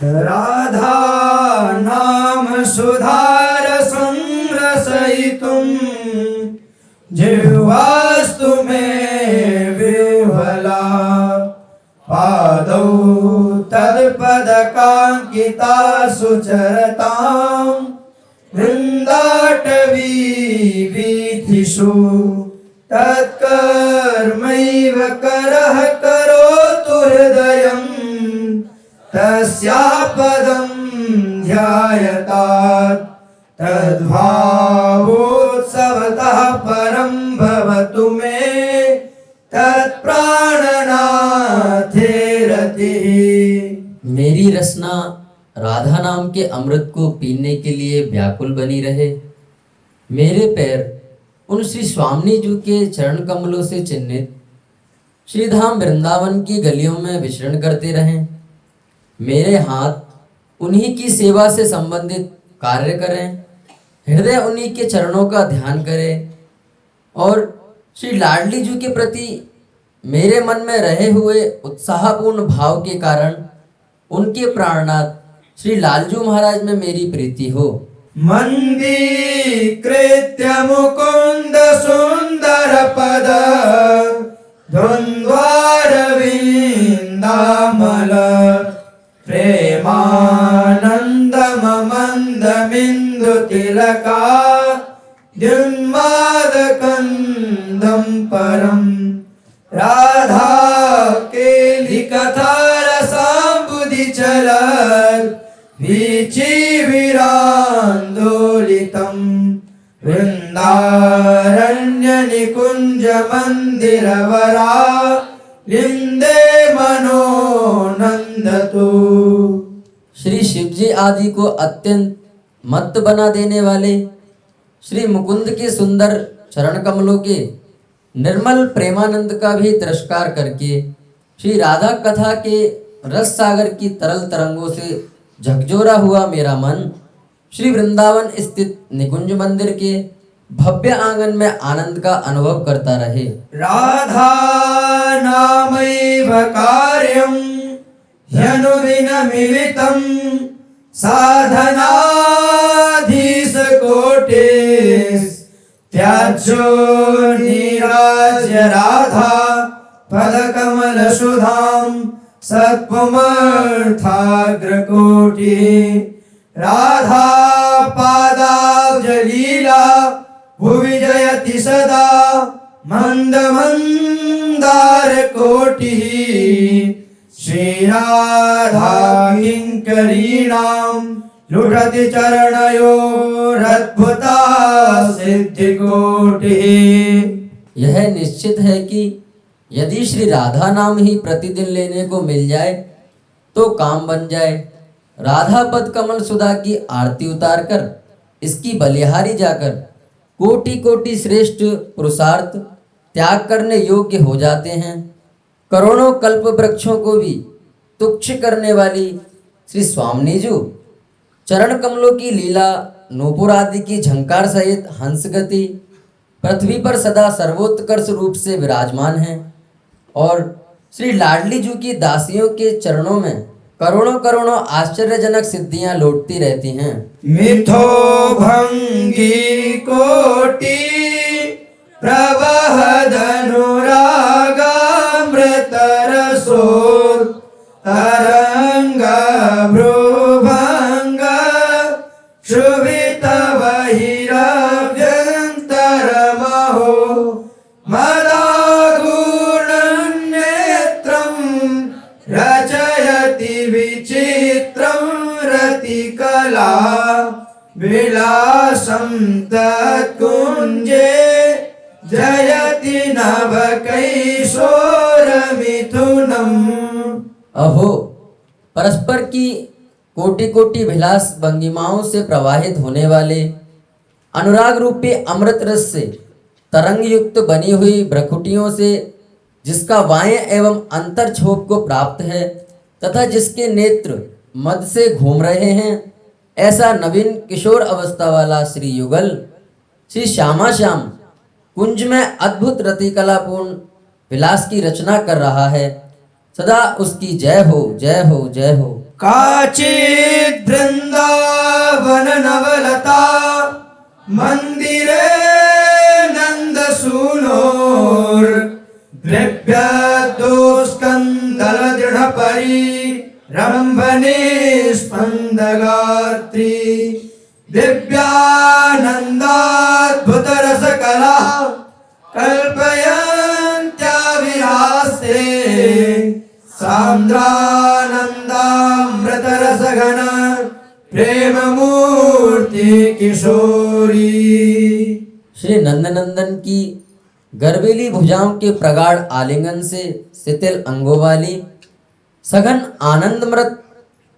राधा नाम सुधारसं रसयितुं जिह्वास्तु मे विह्वला पादौ तत्पदकाङ्किता सुचरतां वृन्दाटवी वीथिषु तत्कर्मैव करः करोतु हृदयम् तस्यापदं ध्यायतात् तद्भावोत्सवतः परं भवतु मे तत्प्राणनाथे रतिः। मेरी रसना राधा नाम के अमृत को पीने के लिए व्याकुल बनी रहे। मेरे पैर उन श्री स्वामी जी के चरण कमलों से चिन्हित श्रीधाम वृंदावन की गलियों में विचरण करते रहें। मेरे हाथ उन्हीं की सेवा से संबंधित कार्य करें, हृदय उन्हीं के चरणों का ध्यान करें और श्री लाडली जी के प्रति मेरे मन में रहे हुए उत्साहपूर्ण भाव के कारण उनके प्राणनाथ श्री लालजू महाराज में मेरी प्रीति हो। मन्दीकृत्य मुकुन्द सुन्दर पद द्वन्द्वारविन्दामल प्रेमानन्दममन्दमिन्दु तिलका द्युन्मादकन्दं परं राधा केलिकथा रसाम्बुधिचलत् वीचिविरान्दोलितं वृन्दारण्यनिकुञ्जमन्दिरवरा लिन्दे मनो नंदतु। श्री शिवजी आदि को अत्यंत मत्त बना देने वाले श्री मुकुंद के सुंदर चरण कमलों के निर्मल प्रेमानंद का भी तिरस्कार करके श्री राधा कथा के रस सागर की तरल तरंगों से झकझोरा हुआ मेरा मन श्री वृंदावन स्थित निकुंज मंदिर के भव्य आंगन में आनंद का अनुभव करता रहे। राधा नामैव कार्यं ह्यनुदिनमिलितं साधनाधीशकोटिस्त्याज्यो निराज्य राधा पदकमलसुधां सत्पुमर्थाग्रकोटिः राधा पादाब्जलीला भुवि जयति सदा मन्दमन्दारकोटिः श्रीराधा किङ्करीणां लुठति चरणयोरद्भुता सिद्धिकोटिः। यह निश्चित है कि यदि श्री राधा नाम ही प्रतिदिन लेने को मिल जाए तो काम बन जाए। राधा पद कमल सुधा की आरती उतार कर इसकी बलिहारी जाकर कोटि कोटि श्रेष्ठ पुरुषार्थ त्याग करने योग्य हो जाते हैं। करोड़ों कल्प वृक्षों को भी तुच्छ करने वाली श्री स्वामी जी चरण कमलों की लीला नूपुर आदि की झंकार सहित हंस गति पृथ्वी पर सदा सर्वोत्कर्ष रूप से विराजमान हैं और श्री लाडली जी की दासियों के चरणों में करोड़ों करोड़ों आश्चर्यजनक सिद्धियां लौटती रहती हैं। मिथो भंगी कोटि प्रवहदनुरागामृत रसोत् तरंग भ्रुभंग शुभित बहिरभ्यन्तरमहो मदाघूर्णनेत्रं रचयति विचित्रं रतिकला विलासं तत्कुञ्जे जयति नवकैशोरमिथुनम्। अहो, परस्पर की कोटि कोटि विलास भंगिमाओं से प्रवाहित होने वाले अनुराग रूपी अमृत रस से तरंग युक्त बनी हुई भ्रकुटियों से जिसका वाय एवं अंतर छोप को प्राप्त है तथा जिसके नेत्र मद से घूम रहे हैं, ऐसा नवीन किशोर अवस्था वाला श्री युगल श्री श्यामा श्याम कुंज में अद्भुत रतिकलापूर्ण विलास की रचना कर रहा है। सदा उसकी जय हो, जय हो, जय हो। काचित् वृन्दावन नवलता मन्दिरे नन्दसूनोर् द्रव्यदोस्कन्दलदृढपरि रम्भने स्पन्दगात्री दिव्यानन्दाद्भुतरसकला कल्पयन्त्याविरास्ते सान्द्रानन्दामृतरसघन प्रेममूर्ति किशोरी। श्री नंदनंदन की गर्वीली भुजाओं के प्रगाढ़ आलिंगन से शिथिल अंगों वाली सघन आनंदमृत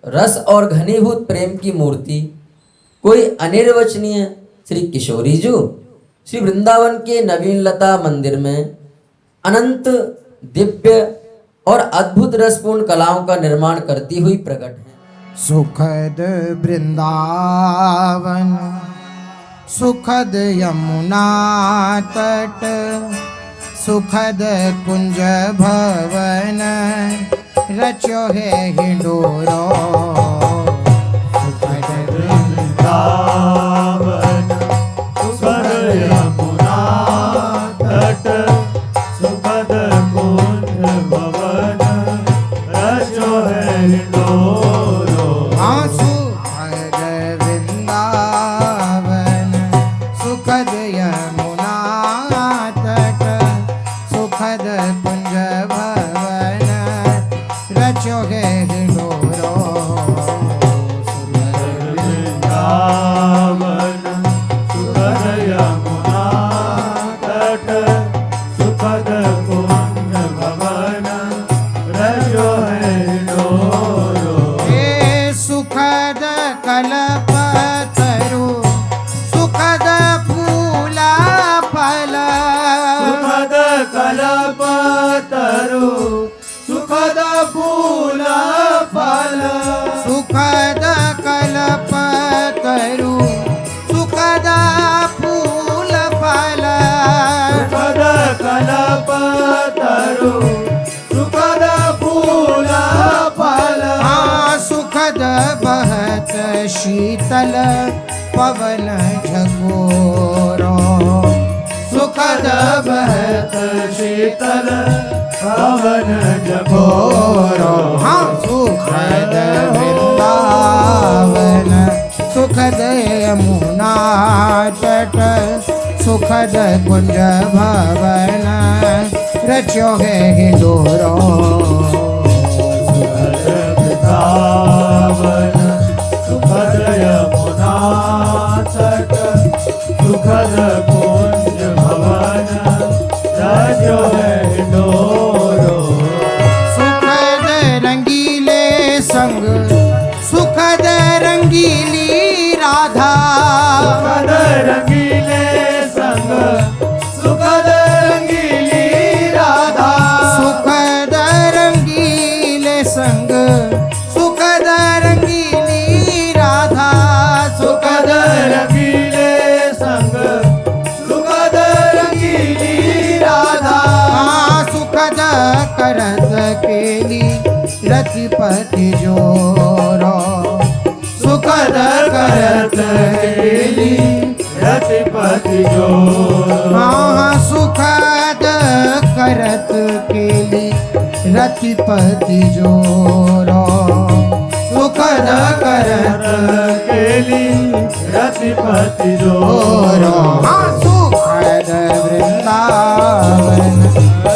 रस और घनीभूत प्रेम की मूर्ति कोई अनिर्वचनीय श्री किशोरी जो श्री वृंदावन के नवीन लता मंदिर में अनंत दिव्य और अद्भुत रसपूर्ण कलाओं का निर्माण करती हुई प्रकट है। सुखद वृंदावन सुखद यमुना तट सुखद कुंज भवन रचो है हिंडोरो। सुखद वृंदावन सुखद यमुना तट सुखद कुंज भवन रचो है हिंडोरो। हाँ सुखद वृंदावन सुखद यमुना तट सुखद कुंज भवन रचो है हिंडोरो। वृंदावन सुखद यमुना तट सुखद कुंज भवन रचो है हिंडोरो। हे सुखद कल्पतरु सुखद फूला फल सुखद कल्पतरु सुखद फूल फल सुखद कल्पतरु सुखद फूल फल सुखद कल्पतरु सुखद फूल फल हाँ सुखद बहत शीतल पवन झकोरो। सुखद बहत शीतल पवन जगोरो। हाँ सुखद वृंदावन सुखद यमुना तट सुखद कुंज भवन रचो है हिंडोरो। सुखद वृंदावन सुखद यमुना तट सुखद कुंज भवन रचो है हिंडोरो। सुखद रंगीले संग सुखद रंगीली राधा सुखद रंगीले संग सुखद रंगीली राधा। सुखद रंगीले संग सुखद रंगीली राधा सुखद रंगीले संग सुखद रंगीली राधा। हाँ सुखद करत केली रतिपति जोरो। सुखद करत केली रतिपति जोरो। हाँ सुखद करत केली रतिपति जोरो। सुखद करत केली रतिपति जोरो। जोरो। हाँ सुखद वृंदावन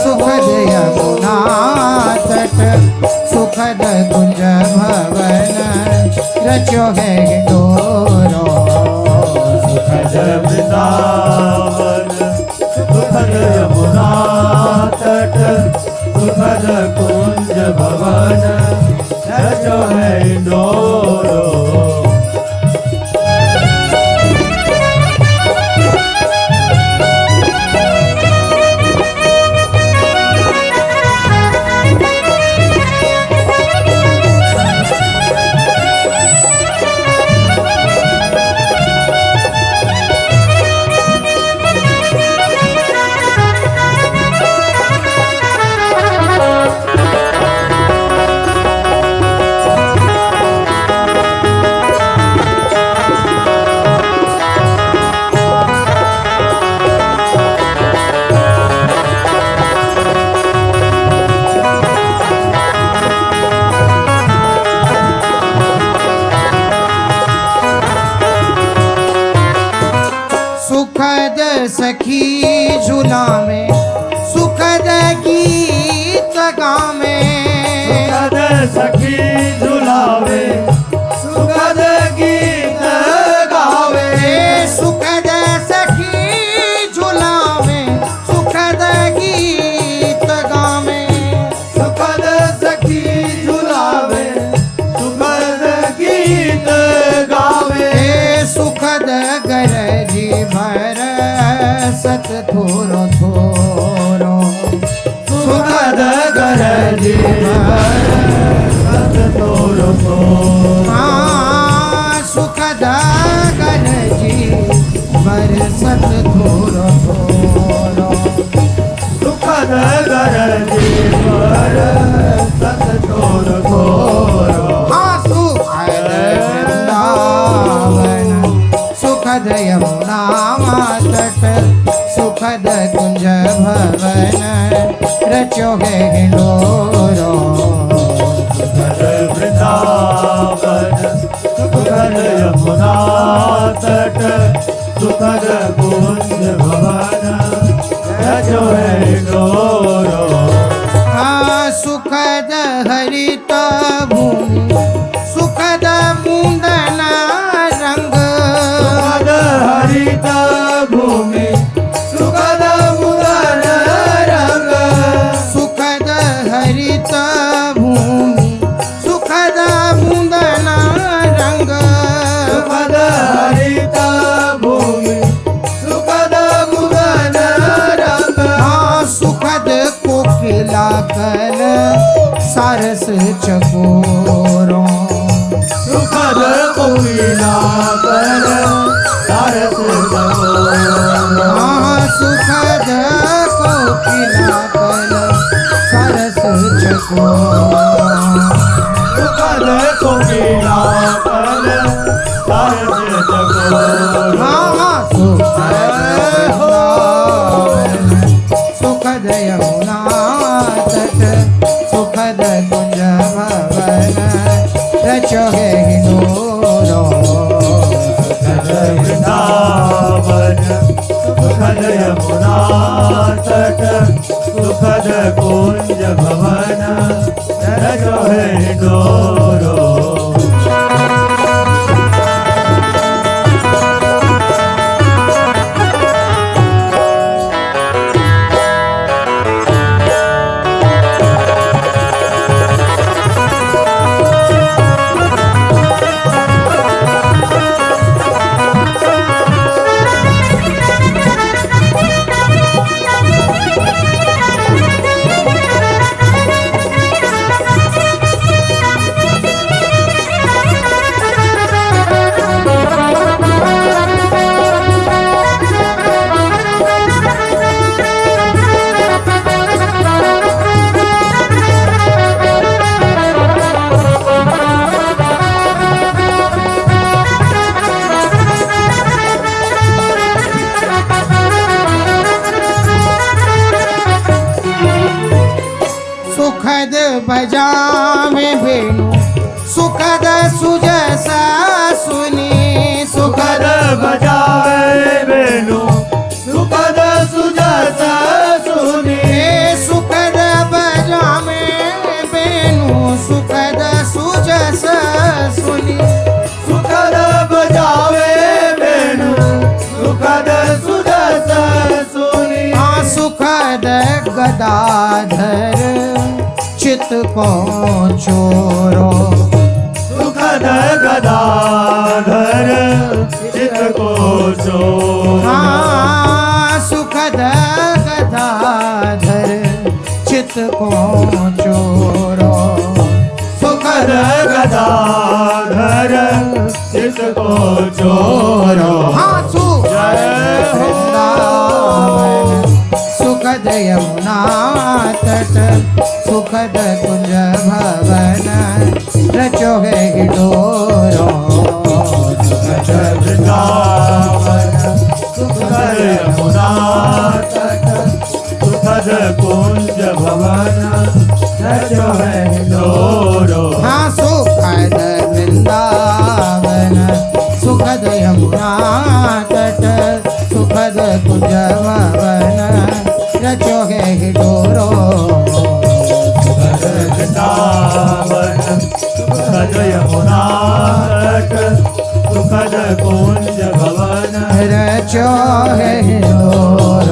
सुखद यमुना तट सुखद कुंज भवन रचो है हिंडोरो। सुखद वृंदावन सुखद यमुना तट सुखद कुंज भवन रचो है हिंडोरो। सखी झूला में सुखद गीत गावे सुखद सखी झुलावे सुखद गीत गावे सुखद सखी झूला में सुखद गीत गावे सुखद सखी झुलावे सुखद गीत गावे सुखद गरजी भर सत थोरो थोरो सुखद गरजी सत तोरो सुखद गरजी भर सत थोरो थोरो सुखद गरजी सत तोरो तोरो सुखद वृंदावन सुखद यमुना तट सुखद कुंज भवन रचो है हिंडोरो सुखद वृंदावन सुखद यमुना तट सुखद कुंज भवन रचो है डोरो सुखद हरित भूमि सुखद मुंदन रंग सुखद हरित भूमि सुखद मुदन रंग सुखद हरित भूमि सुखद मुंदन रंग सुखद हरित भूमि सुखद मुदन रंग सुखद कोकिला कल सारस चकोरो सुखद कोकिला कर सारस चकोरो सुखद कोकिला कल सारस चकोरो सुखद कोकिला कर सारस चकोरो सुखद यमुना तट सुखद कुंज भवन रचो है हिंडोरो सुखद वृंदावन सुखद यमुना तट सुखद कुंज भवन रचो है डोरो सुखद बजावे वेणु सुखद सुजस सुनी सुखद बजावे वेणु सुखद सुजस सुनी सुखद बजावे वेणु सुखद सुजस सुनी सुखद बजावे वेणु सुखद सुजस सुनी सुखद गदाधर चित को चोरो सुखद गदाधर चित को चोरो सुखद गदाधर चित को चोरो सुखद गदाधर चित को चोरो सुखद वृंदावन सुखद यमुना तट सुखद कुंज भवन रचो है हिंडोरो सुखद वृंदावन सुखद यमुना तट सुखद कुंज भवन रचो है डोरो सुखद वृंदावन सुखद यमुना तट सुखद कुंज भवन रचो है हिडोरो सुखद वृंदावन सुखद यमुना तट सुखद कुंज भवन रचो है हिडोरो